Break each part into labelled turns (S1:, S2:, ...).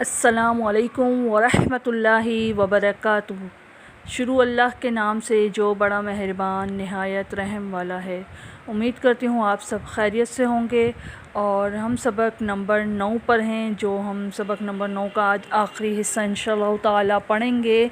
S1: السلام علیکم ورحمۃ اللہ وبرکاتہ۔ شروع اللہ کے نام سے جو بڑا مہربان نہایت رحم والا ہے۔ امید کرتی ہوں آپ سب خیریت سے ہوں گے، اور ہم سبق نمبر 9 پر ہیں، جو ہم سبق نمبر 9 کا آج آخری حصہ انشاءاللہ تعالی پڑھیں گے۔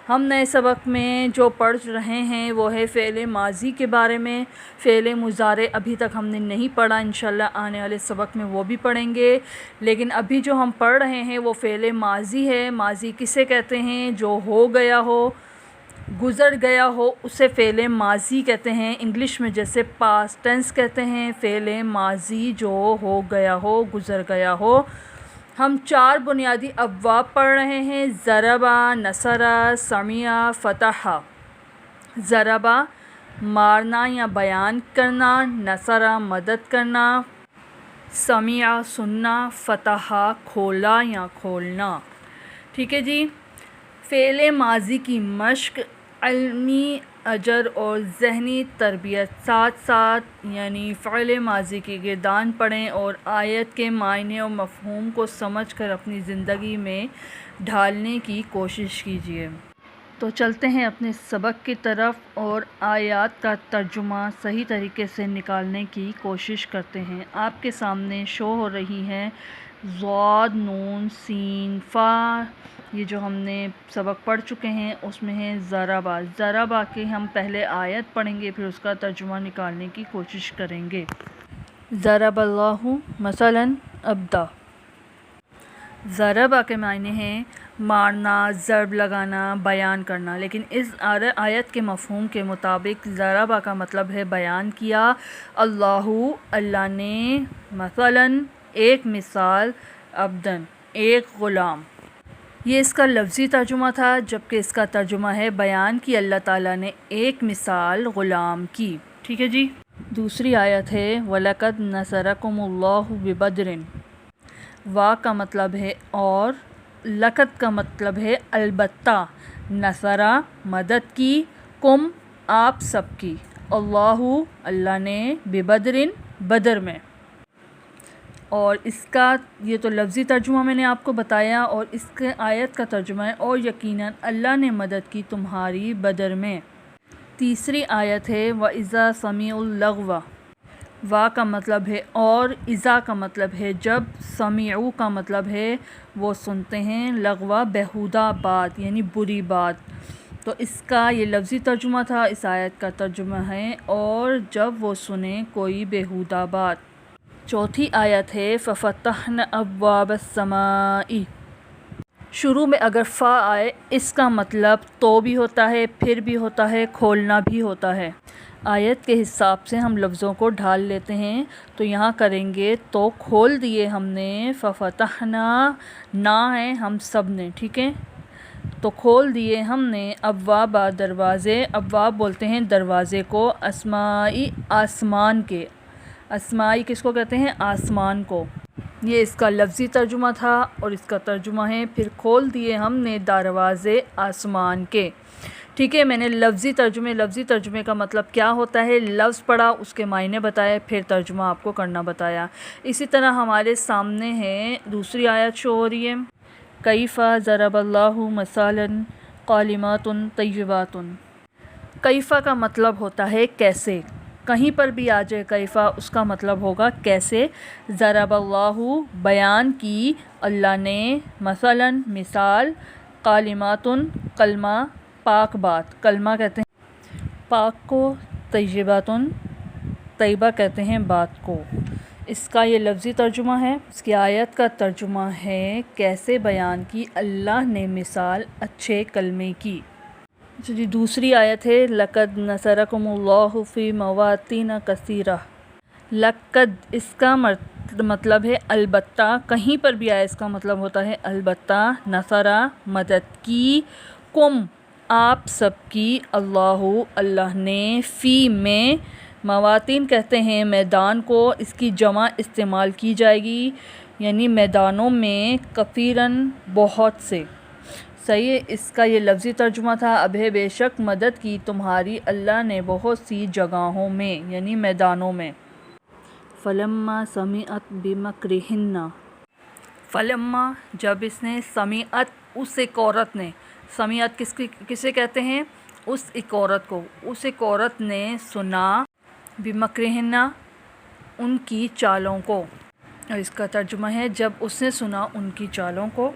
S1: ہم نئے سبق میں جو پڑھ رہے ہیں وہ ہے فعل ماضی کے بارے میں۔ فعل مضارع ابھی تک ہم نے نہیں پڑھا، انشاءاللہ آنے والے سبق میں وہ بھی پڑھیں گے، لیکن ابھی جو ہم پڑھ رہے ہیں وہ فعل ماضی ہے۔ ماضی کسے کہتے ہیں؟ جو ہو گیا ہو، گزر گیا ہو، اسے فعل ماضی کہتے ہیں۔ انگلش میں جیسے پاسٹ ٹینس کہتے ہیں، فعل ماضی جو ہو گیا ہو، گزر گیا ہو۔ ہم 4 بنیادی ابواب پڑھ رہے ہیں: ضربہ، نصرہ، سمعہ، فتحہ۔ ضربہ مارنا یا بیان کرنا، نصرہ مدد کرنا، سمعہ سننا، فتحہ کھولا یا کھولنا۔ ٹھیک ہے جی۔ فعل ماضی کی مشق، علمی اجر اور ذہنی تربیت ساتھ ساتھ، یعنی فعل ماضی کی گردان پڑھیں اور آیت کے معنی اور مفہوم کو سمجھ کر اپنی زندگی میں ڈھالنے کی کوشش کیجیے۔ تو چلتے ہیں اپنے سبق کی طرف اور آیات کا ترجمہ صحیح طریقے سے نکالنے کی کوشش کرتے ہیں۔ آپ کے سامنے شو ہو رہی ہے ضاد، نون، سین، فا۔ یہ جو ہم نے سبق پڑھ چکے ہیں اس میں ہے ضربہ۔ ضربہ کی ہم پہلے آیت پڑھیں گے، پھر اس کا ترجمہ نکالنے کی کوشش کریں گے۔ ضرب اللہ مثلا عبدا۔ ضربہ کے معنی ہیں مارنا، ضرب لگانا، بیان کرنا، لیکن اس آیت کے مفہوم کے مطابق ضربہ کا مطلب ہے بیان کیا۔ اللہ نے، مثلا ایک مثال، عبدن ایک غلام۔ یہ اس کا لفظی ترجمہ تھا، جبکہ اس کا ترجمہ ہے بیان کی اللہ تعالیٰ نے ایک مثال غلام کی۔ ٹھیک ہے جی۔ دوسری آیت ہے وَلَقَدْ نَصَرَكُمُ اللَّهُ بِبَدْرٍ۔ وا کا مطلب ہے اور، لقد کا مطلب ہے البتہ، نصرہ مدد کی، کم آپ سب کی، اللہ نے، ببدرٍ بدر میں۔ اور اس کا یہ تو لفظی ترجمہ میں نے آپ کو بتایا، اور اس کے آیت کا ترجمہ ہے اور یقیناً اللہ نے مدد کی تمہاری بدر میں۔ تیسری آیت ہے وَإِذَا سَمِعُوا اللَّغْوَ۔ وا کا مطلب ہے اور، اذا کا مطلب ہے جب، سمعوا کا مطلب ہے وہ سنتے ہیں، لغو بیہودہ بات یعنی بری بات۔ تو اس کا یہ لفظی ترجمہ تھا، اس آیت کا ترجمہ ہے اور جب وہ سنیں کوئی بیہودہ بات۔ چوتھی آیت ہے فَفَتَحْنَا أَبْوَابَ السَّمَاءِ۔ شروع میں اگر فا آئے اس کا مطلب تو بھی ہوتا ہے، پھر بھی ہوتا ہے، کھولنا بھی ہوتا ہے۔ آیت کے حساب سے ہم لفظوں کو ڈھال لیتے ہیں، تو یہاں کریں گے تو کھول دیے ہم نے، فَفَتَحْنَا نا ہے ہم سب نے، ٹھیک ہے، تو کھول دیے ہم نے، ابواب دروازے، ابواب بولتے ہیں دروازے کو، اسمائی آسمان کے، اسمائی کس کو کہتے ہیں؟ آسمان کو۔ یہ اس کا لفظی ترجمہ تھا، اور اس کا ترجمہ ہے پھر کھول دیے ہم نے دروازے آسمان کے۔ ٹھیک ہے، میں نے لفظی ترجمے کا مطلب کیا ہوتا ہے، لفظ پڑھا، اس کے معنی بتائے، پھر ترجمہ آپ کو کرنا بتایا۔ اسی طرح ہمارے سامنے ہے دوسری آیت شو ہو رہی ہے کیف ضرب اللہ مثلا کلمات طیبات۔ کیف کا مطلب ہوتا ہے کیسے، کہیں پر بھی آ جائے کیفا، اس کا مطلب ہوگا کیسے۔ ضرب اللہ بیان کی اللہ نے، مثلا مثال، کلمات کلمہ، پاک بات، کلمہ کہتے ہیں پاک کو، طیبات طیبہ کہتے ہیں بات کو۔ اس کا یہ لفظی ترجمہ ہے، اس کی آیت کا ترجمہ ہے کیسے بیان کی اللہ نے مثال اچھے کلمے کی۔ جی دوسری آیت ہے لقد نصرکم اللہ فی مواطن کثیرہ۔ لقد اس کا مطلب ہے البتہ، کہیں پر بھی آئے اس کا مطلب ہوتا ہے البتہ، نصرہ مدد کی، کم آپ سب کی، اللہ نے، فی میں، مواطن کہتے ہیں میدان کو، اس کی جمع استعمال کی جائے گی یعنی میدانوں میں، کثیراً بہت سے۔ صحیح ہے، اس کا یہ لفظی ترجمہ تھا اب ہے بے شک مدد کی تمہاری اللہ نے بہت سی جگہوں میں یعنی میدانوں میں۔ فلما سمعت بمکرہن۔ فلما جب اس نے سمیعت اس ایک عورت نے سمیعت کسے کہتے ہیں اس ایک عورت کو اس ایک عورت نے سنا بمکرہن ان کی چالوں کو اور اس کا ترجمہ ہے جب اس نے سنا ان کی چالوں کو۔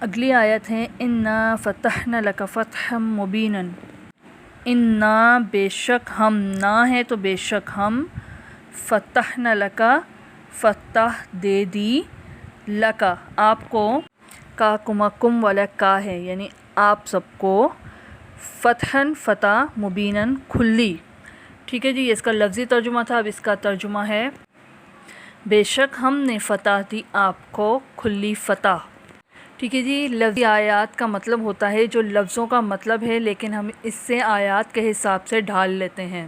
S1: اگلی آیت ہے انا فتحنا لک فتحا مبینا انا بے شک ہم نہ ہے تو بے شک ہم فتحنا لک فتح دے دی لکا آپ کو کا کم والا کا ہے یعنی آپ سب کو فتحن فتح مبینن کھلی۔ ٹھیک ہے جی، اس کا لفظی ترجمہ تھا، اب اس کا ترجمہ ہے بے شک ہم نے فتح دی آپ کو کھلی فتح۔ ٹھیک ہے جی، لفظی آیات کا مطلب ہوتا ہے جو لفظوں کا مطلب ہے لیکن ہم اس سے آیات کے حساب سے ڈھال لیتے ہیں۔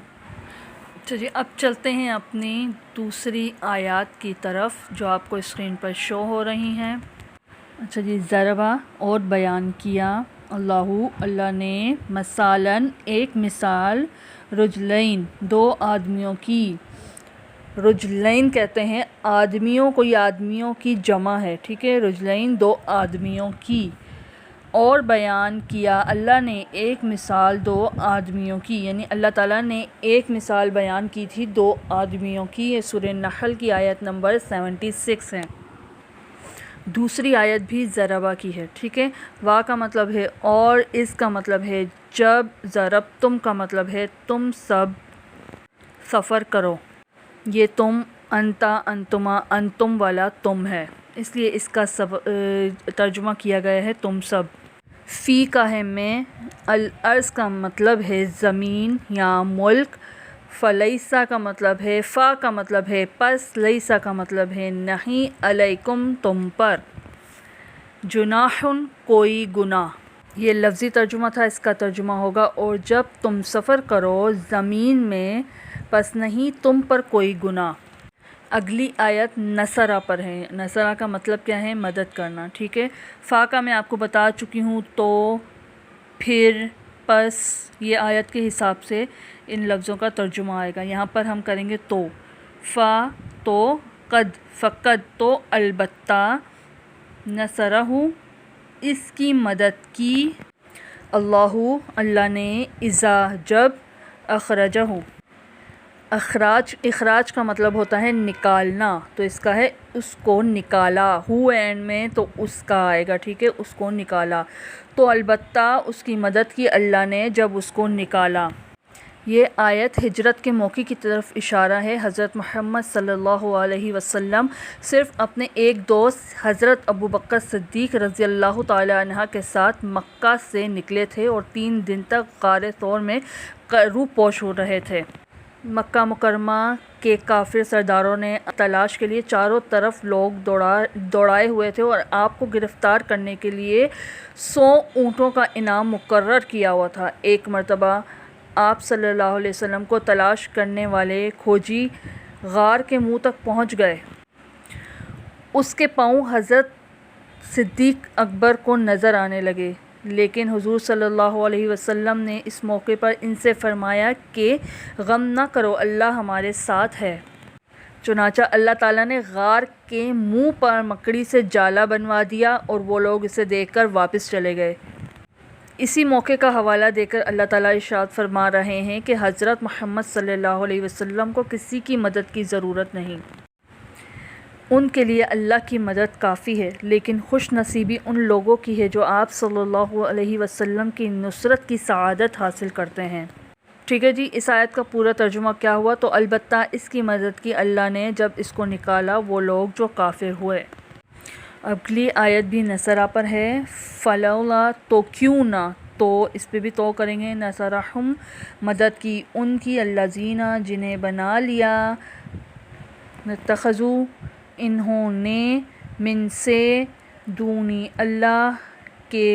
S1: اچھا جی، اب چلتے ہیں اپنی دوسری آیات کی طرف جو آپ کو اسکرین پر شو ہو رہی ہیں۔ اچھا جی، ضربہ اور بیان کیا اللہ نے مثالاً ایک مثال رجلین دو آدمیوں کی۔ رجلین کہتے ہیں آدمیوں کو، یہ آدمیوں کی جمع ہے، ٹھیک ہے، رجلین دو آدمیوں کی۔ اور بیان کیا اللہ نے ایک مثال دو آدمیوں کی، یعنی اللہ تعالیٰ نے ایک مثال بیان کی تھی دو آدمیوں کی۔ یہ سورہ نحل کی آیت نمبر 76 ہے۔ دوسری آیت بھی ضربہ کی ہے، ٹھیک ہے، وا کا مطلب ہے اور، اس کا مطلب ہے جب، ضربتم کا مطلب ہے تم سب سفر کرو۔ یہ تم انتا انتما انتم والا تم ہے، اس لیے اس کا ترجمہ کیا گیا ہے تم سب۔ فی کا ہے میں، الارض کا مطلب ہے زمین یا ملک، فلیسا کا مطلب ہے، فا کا مطلب ہے پس، لیسا کا مطلب ہے نہیں، علیکم تم پر، جناح کوئی گناہ۔ یہ لفظی ترجمہ تھا، اس کا ترجمہ ہوگا اور جب تم سفر کرو زمین میں پس نہیں تم پر کوئی گناہ۔ اگلی آیت نصرہ پر ہے۔ نصرہ کا مطلب کیا ہے؟ مدد کرنا، ٹھیک ہے۔ فا کا میں آپ کو بتا چکی ہوں، تو، پھر، پس، یہ آیت کے حساب سے ان لفظوں کا ترجمہ آئے گا۔ یہاں پر ہم کریں گے تو، فا تو، قد فقد تو البتہ، نصرہ اس کی مدد کی، اللہ نے، اذا جب، اخرجہ اخراج کا مطلب ہوتا ہے نکالنا، تو اس کا ہے اس کو نکالا، اینڈ میں تو اس کا آئے گا، ٹھیک ہے، اس کو نکالا، تو البتہ اس کی مدد کی اللہ نے جب اس کو نکالا۔ یہ آیت ہجرت کے موقع کی طرف اشارہ ہے۔ حضرت محمد صلی اللہ علیہ وسلم صرف اپنے ایک دوست حضرت ابوبکر صدیق رضی اللہ تعالی عنہ کے ساتھ مکہ سے نکلے تھے اور 3 دن تک غار ثور میں روپوش ہو رہے تھے۔ مکہ مکرمہ کے کافر سرداروں نے تلاش کے لیے چاروں طرف لوگ دوڑائے ہوئے تھے اور آپ کو گرفتار کرنے کے لیے 100 اونٹوں کا انعام مقرر کیا ہوا تھا۔ ایک مرتبہ آپ صلی اللہ علیہ وسلم کو تلاش کرنے والے کھوجی غار کے منہ تک پہنچ گئے۔ اس کے پاؤں حضرت صدیق اکبر کو نظر آنے لگے، لیکن حضور صلی اللہ علیہ وسلم نے اس موقع پر ان سے فرمایا کہ غم نہ کرو، اللہ ہمارے ساتھ ہے۔ چنانچہ اللہ تعالیٰ نے غار کے منہ پر مکڑی سے جالا بنوا دیا اور وہ لوگ اسے دیکھ کر واپس چلے گئے۔ اسی موقع کا حوالہ دے کر اللہ تعالیٰ ارشاد فرما رہے ہیں کہ حضرت محمد صلی اللہ علیہ وسلم کو کسی کی مدد کی ضرورت نہیں، ان کے لیے اللہ کی مدد کافی ہے، لیکن خوش نصیبی ان لوگوں کی ہے جو آپ صلی اللہ علیہ وسلم کی نصرت کی سعادت حاصل کرتے ہیں۔ ٹھیک ہے جی، اس آیت کا پورا ترجمہ کیا ہوا؟ تو البتہ اس کی مدد کی اللہ نے جب اس کو نکالا وہ لوگ جو کافر ہوئے۔ اگلی آیت بھی نصرہ پر ہے۔ فلولا تو کیوں نہ، تو اس پہ بھی تو کریں گے، نصرہم مدد کی ان کی، الذین جنہیں بنا لیا، اتخذوا انہوں نے، من سے، دونی اللہ کے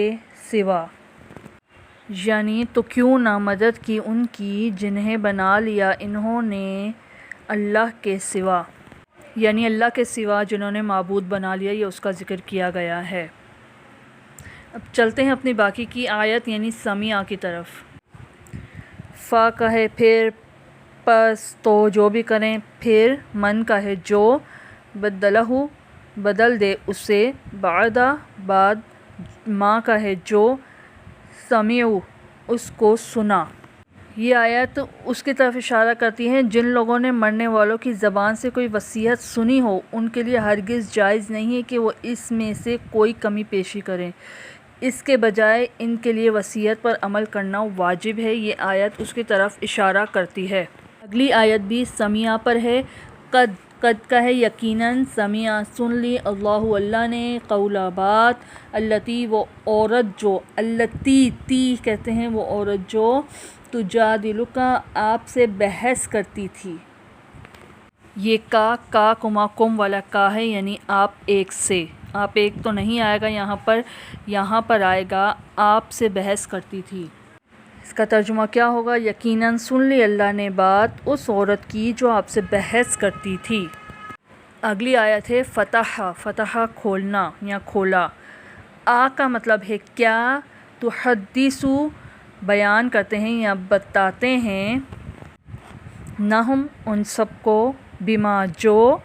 S1: سوا، یعنی تو کیوں نہ مدد کی ان کی جنہیں بنا لیا انہوں نے اللہ کے سوا، یعنی اللہ کے سوا جنہوں نے معبود بنا لیا، یہ اس کا ذکر کیا گیا ہے۔ اب چلتے ہیں اپنی باقی کی آیت یعنی سمیع کی طرف۔ فا کا ہے پھر، پس، تو جو بھی کریں، پھر، من کا ہے جو، بدلہ بدل دے اسے بعد ما کا ہے جو سمعوا اس کو سنا۔ یہ آیت اس کی طرف اشارہ کرتی ہے جن لوگوں نے مرنے والوں کی زبان سے کوئی وصیت سنی ہو، ان کے لیے ہرگز جائز نہیں ہے کہ وہ اس میں سے کوئی کمی پیشی کریں، اس کے بجائے ان کے لیے وصیت پر عمل کرنا واجب ہے۔ یہ آیت اس کی طرف اشارہ کرتی ہے۔ اگلی آیت بھی سمیع پر ہے۔ قد کا ہے یقیناً، سمیع سن لی، اللہ نے، قولا بات، التی وہ عورت جو، التی تی کہتے ہیں وہ عورت جو، تجادلک آپ سے بحث کرتی تھی۔ یہ کا کما کم والا کا ہے، یعنی آپ ایک سے، آپ ایک تو نہیں آئے گا یہاں پر آئے گا آپ سے بحث کرتی تھی۔ اس کا ترجمہ کیا ہوگا؟ یقیناً سن لی اللہ نے بات اس عورت کی جو آپ سے بحث کرتی تھی۔ اگلی آیت ہے فتح کھولنا یا کھولا۔ کا مطلب ہے کیا، تحدثو بیان کرتے ہیں یا بتاتے ہیں، نہم ان سب کو، بما جو،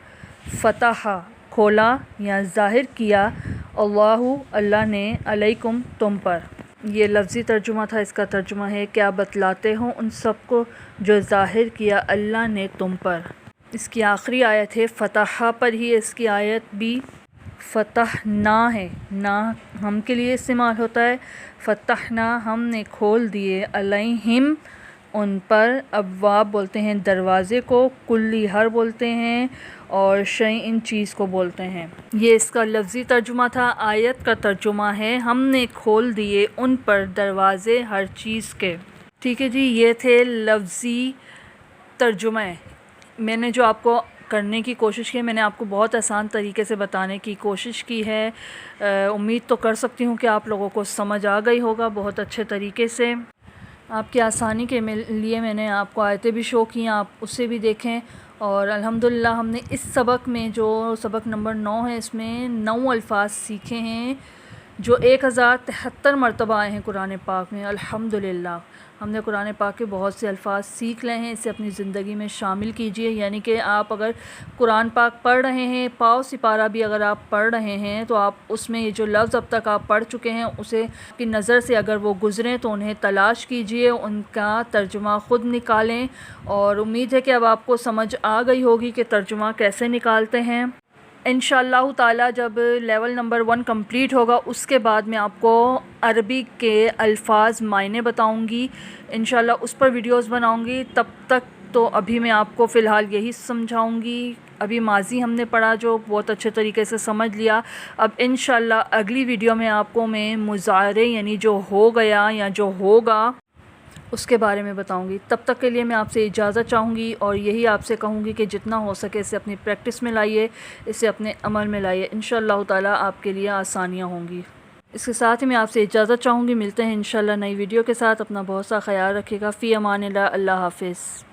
S1: فتح کھولا یا ظاہر کیا، اللہ نے، علیکم تم پر۔ یہ لفظی ترجمہ تھا، اس کا ترجمہ ہے کیا بتلاتے ہو ان سب کو جو ظاہر کیا اللہ نے تم پر۔ اس کی آخری آیت ہے فتح پر ہی، اس کی آیت بھی فتحنا ہے، نا ہم کے لیے استعمال ہوتا ہے۔ فتحنا ہم نے کھول دیے، علیہم ان پر، ابواب بولتے ہیں دروازے کو، کلی ہر بولتے ہیں، اور شیء چیز کو بولتے ہیں۔ یہ اس کا لفظی ترجمہ تھا۔ آیت کا ترجمہ ہے ہم نے کھول دیے ان پر دروازے ہر چیز کے۔ ٹھیک ہے جی، یہ تھے لفظی ترجمہ۔ میں نے جو آپ کو کرنے کی کوشش کی، میں نے آپ کو بہت آسان طریقے سے بتانے کی کوشش کی ہے۔ امید تو کر سکتی ہوں کہ آپ لوگوں کو سمجھ آ گئی ہوگا بہت اچھے طریقے سے۔ آپ کی آسانی کے لیے میں نے آپ کو آیتیں بھی شو کی ہیں، آپ اسے بھی دیکھیں۔ اور الحمدللہ ہم نے اس سبق میں، جو سبق نمبر 9 ہے، اس میں 9 الفاظ سیکھے ہیں جو 1073 مرتبہ آئے ہیں قرآن پاک میں۔ الحمدللہ ہم نے قرآن پاک کے بہت سے الفاظ سیکھ لے ہیں، اسے اپنی زندگی میں شامل کیجئے۔ یعنی کہ آپ اگر قرآن پاک پڑھ رہے ہیں، پاؤ سپارہ بھی اگر آپ پڑھ رہے ہیں، تو آپ اس میں یہ جو لفظ اب تک آپ پڑھ چکے ہیں اسے کی نظر سے اگر وہ گزریں تو انہیں تلاش کیجئے، ان کا ترجمہ خود نکالیں، اور امید ہے کہ اب آپ کو سمجھ آ گئی ہوگی کہ ترجمہ کیسے نکالتے ہیں۔ انشاءاللہ تعالی جب لیول نمبر 1 کمپلیٹ ہوگا، اس کے بعد میں آپ کو عربی کے الفاظ معنی بتاؤں گی، انشاءاللہ اس پر ویڈیوز بناؤں گی۔ تب تک تو ابھی میں آپ کو فی الحال یہی سمجھاؤں گی۔ ابھی ماضی ہم نے پڑھا جو بہت اچھے طریقے سے سمجھ لیا، اب انشاءاللہ اگلی ویڈیو میں آپ کو میں مضارع یعنی جو ہو گیا یا جو ہوگا اس کے بارے میں بتاؤں گی۔ تب تک کے لیے میں آپ سے اجازت چاہوں گی، اور یہی آپ سے کہوں گی کہ جتنا ہو سکے اسے اپنی پریکٹس میں لائیے، اسے اپنے عمل میں لائیے، انشاءاللہ تعالی آپ کے لیے آسانیاں ہوں گی۔ اس کے ساتھ ہی میں آپ سے اجازت چاہوں گی، ملتے ہیں انشاءاللہ نئی ویڈیو کے ساتھ۔ اپنا بہت سا خیال رکھیے گا۔ فی امان اللہ، اللہ حافظ۔